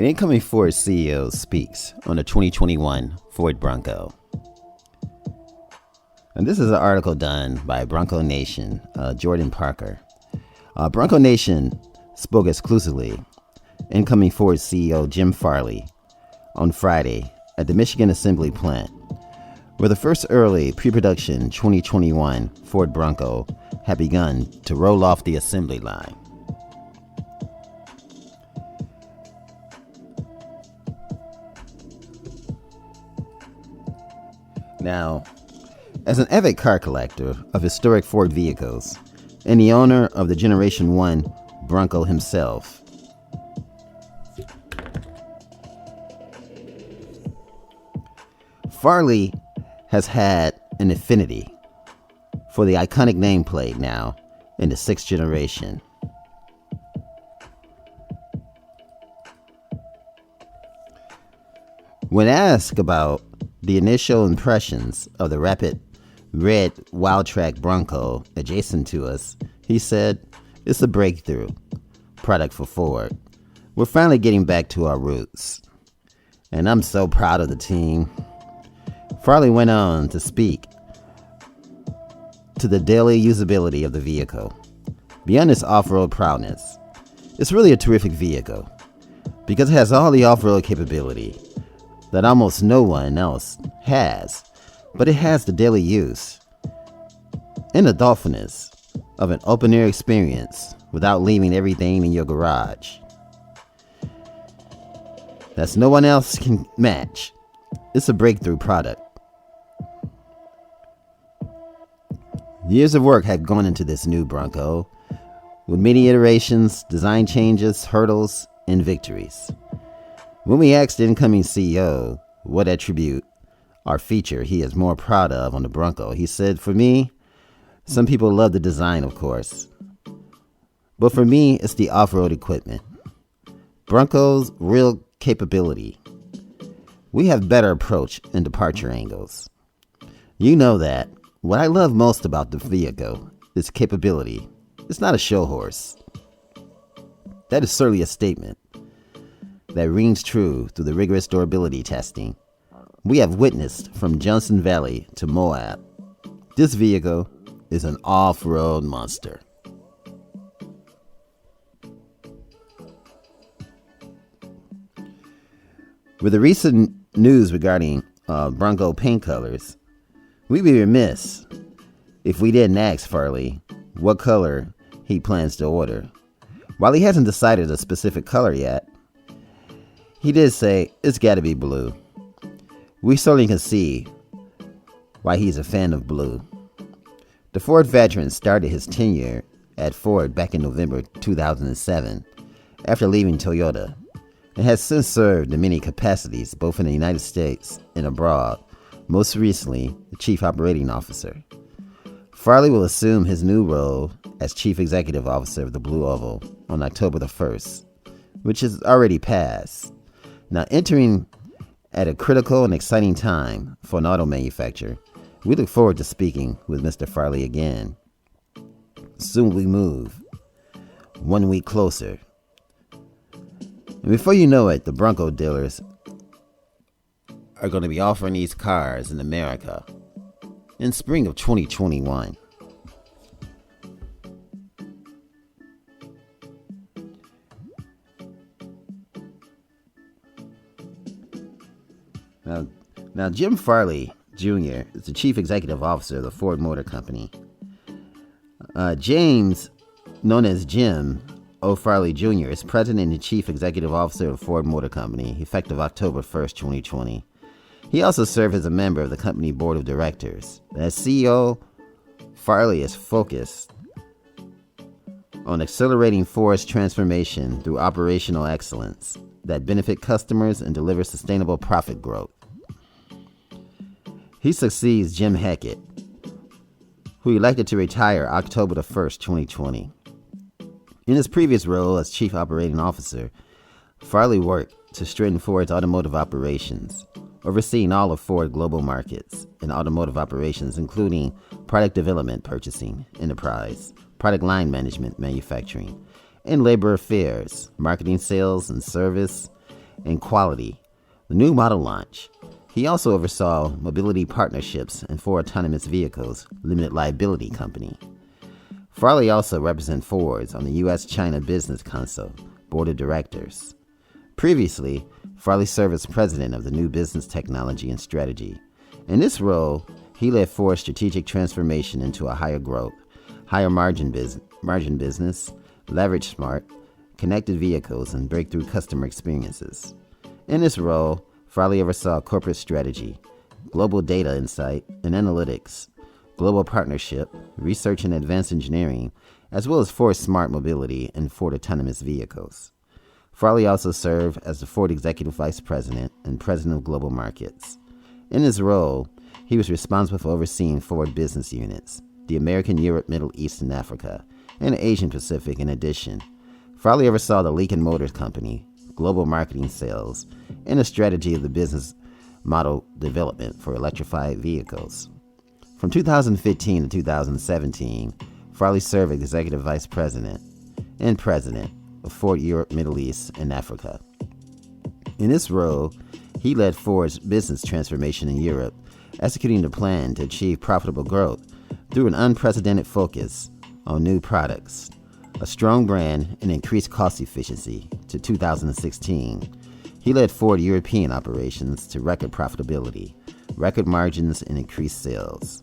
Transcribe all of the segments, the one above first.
An incoming Ford CEO speaks on the 2021 Ford Bronco. And this is an article done by Bronco Nation, Jordan Parker. Bronco Nation spoke exclusively incoming Ford CEO Jim Farley on Friday at the Michigan Assembly Plant, where the first early pre-production 2021 Ford Bronco had begun to roll off the assembly line. Now, as an avid car collector of historic Ford vehicles and the owner of the Generation 1 Bronco himself, Farley has had an affinity for the iconic nameplate now in the 6th generation. When asked about the initial impressions of the rapid red Wildtrak Bronco adjacent to us, he said, "It's a breakthrough product for Ford. We're finally getting back to our roots. And I'm so proud of the team." Farley went on to speak to the daily usability of the vehicle. Beyond its off-road proudness, it's really a terrific vehicle because it has all the off-road capability that almost no one else has, but it has the daily use and the thoughtfulness of an open-air experience without leaving everything in your garage. That's no one else can match. It's a breakthrough product. Years of work have gone into this new Bronco, with many iterations, design changes, hurdles, and victories. When we asked the incoming CEO what attribute or feature he is more proud of on the Bronco, he said, "For me, some people love the design, of course. But for me, it's the off-road equipment. Bronco's real capability. We have better approach and departure angles. You know that. What I love most about the vehicle is capability. It's not a show horse." That is certainly a statement that rings true through the rigorous durability testing we have witnessed from Johnson Valley to Moab. This vehicle is an off-road monster. With the recent news regarding Bronco paint colors, we'd be remiss if we didn't ask Farley what color he plans to order. While he hasn't decided a specific color yet, he did say it's got to be blue. We certainly can see why he's a fan of blue. The Ford veteran started his tenure at Ford back in November 2007 after leaving Toyota, and has since served in many capacities both in the United States and abroad, most recently the Chief Operating Officer. Farley will assume his new role as Chief Executive Officer of the Blue Oval on October the 1st, which is already passed. Now, entering at a critical and exciting time for an auto manufacturer, we look forward to speaking with Mr. Farley again. Soon we move 1 week closer. And before you know it, the Bronco dealers are going to be offering these cars in America in spring of 2021. Now, Jim Farley Jr. is the Chief Executive Officer of the Ford Motor Company. James, known as Jim O. Farley Jr., is President and Chief Executive Officer of the Ford Motor Company, effective October 1st, 2020. He also served as a member of the company board of directors. As CEO, Farley is focused on accelerating Ford's transformation through operational excellence that benefit customers and deliver sustainable profit growth. He succeeds Jim Hackett, who elected to retire October the 1st, 2020. In his previous role as Chief Operating Officer, Farley worked to strengthen Ford's automotive operations, overseeing all of Ford global markets and automotive operations, including product development, purchasing, enterprise, product line management, manufacturing, and labor affairs, marketing, sales, and service, and quality, the new model launch. He also oversaw mobility partnerships and Ford Autonomous Vehicles Limited Liability Company. Farley also represents Ford on the U.S.-China Business Council Board of Directors. Previously, Farley served as president of the New Business Technology and Strategy. In this role, he led Ford's strategic transformation into a higher growth, higher margin business, leverage smart, connected vehicles, and breakthrough customer experiences. In this role, Farley oversaw corporate strategy, global data insight and analytics, global partnership, research and advanced engineering, as well as Ford Smart Mobility and Ford Autonomous Vehicles. Farley also served as the Ford Executive Vice President and President of Global Markets. In his role, he was responsible for overseeing Ford business units, the American, Europe, Middle East, and Africa, and the Asian Pacific in addition. Farley oversaw the Lincoln Motors Company, global marketing sales, and the strategy of the business model development for electrified vehicles. From 2015 to 2017, Farley served as Executive Vice President and President of Ford Europe, Middle East, and Africa. In this role, he led Ford's business transformation in Europe, executing the plan to achieve profitable growth through an unprecedented focus on new products, a strong brand, and increased cost efficiency. To 2016, he led Ford European operations to record profitability, record margins, and increased sales.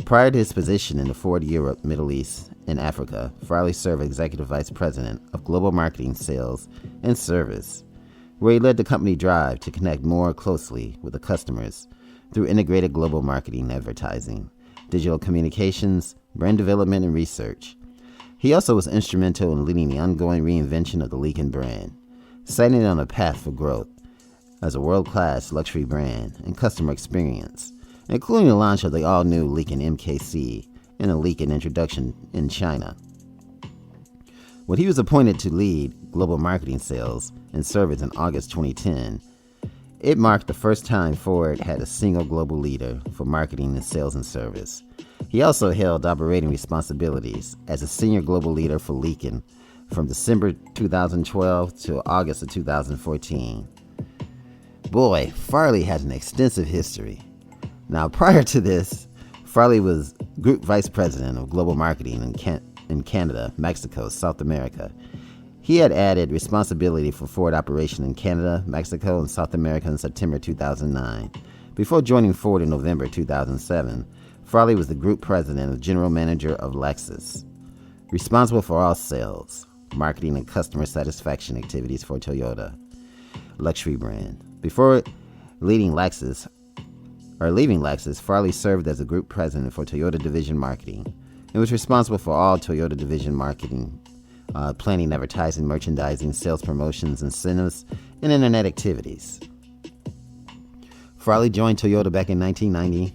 Prior to his position in the Ford Europe, Middle East, and Africa, Farley served as Executive Vice President of Global Marketing, Sales, and Service, where he led the company drive to connect more closely with the customers through integrated global marketing and advertising, digital communications, brand development, and research. He also was instrumental in leading the ongoing reinvention of the Lincoln brand, setting it on a path for growth as a world-class luxury brand and customer experience, including the launch of the all-new Lincoln MKC and a Lincoln introduction in China. When he was appointed to lead global marketing sales and service in August 2010, it marked the first time Ford had a single global leader for marketing and sales and service. He also held operating responsibilities as a senior global leader for Lincoln from December 2012 to August of 2014. Boy, Farley has an extensive history. Now, prior to this, Farley was Group Vice President of Global Marketing in Canada, Mexico, South America. He had added responsibility for Ford operation in Canada, Mexico, and South America in September 2009. Before joining Ford in November 2007, Farley was the Group President and General Manager of Lexus, responsible for all sales, marketing, and customer satisfaction activities for Toyota luxury brand. Before leaving Lexus, Farley served as a Group President for Toyota Division Marketing and was responsible for all Toyota Division Marketing, planning, advertising, merchandising, sales promotions, incentives, and internet activities. Farley joined Toyota back in 1990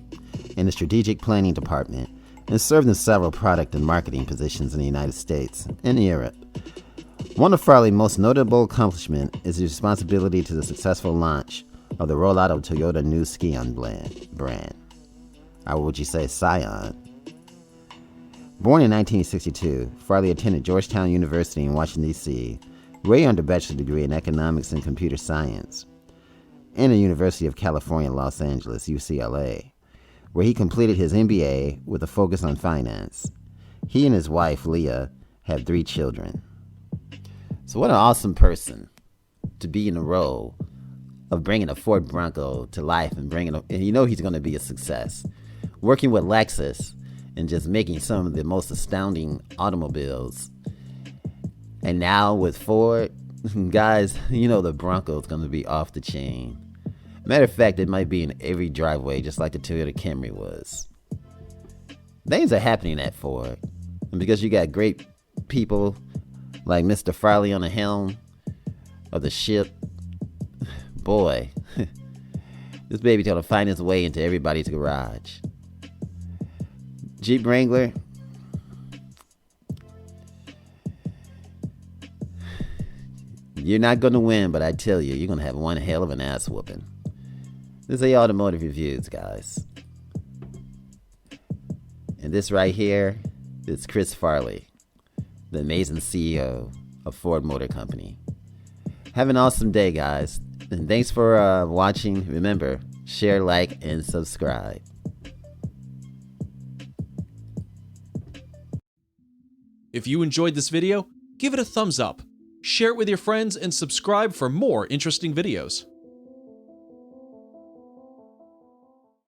in the Strategic Planning Department and served in several product and marketing positions in the United States and Europe. One of Farley's most notable accomplishments is his responsibility to the successful launch of the rollout of Toyota new Scion brand. Or would you say Scion? Born in 1962, Farley attended Georgetown University in Washington, D.C., where he earned a bachelor's degree in economics and computer science, and the University of California, Los Angeles, UCLA, where he completed his MBA with a focus on finance. He and his wife, Leah, have 3 children. So what an awesome person to be in the role of bringing a Ford Bronco to life and he's going to be a success. Working with Lexus and just making some of the most astounding automobiles. And now with Ford, guys, the Bronco is going to be off the chain. Matter of fact, it might be in every driveway, just like the Toyota Camry was. Things are happening at Ford. And because you got great people like Mr. Farley on the helm of the ship, boy, this baby's going to find its way into everybody's garage. Jeep Wrangler, you're not going to win, but I tell you, you're going to have one hell of an ass whooping. This is Automotive Reviews, guys. And this right here is Chris Farley, the amazing CEO of Ford Motor Company. Have an awesome day, guys. And thanks for watching. Remember, share, like, and subscribe. If you enjoyed this video, give it a thumbs up, share it with your friends, and subscribe for more interesting videos.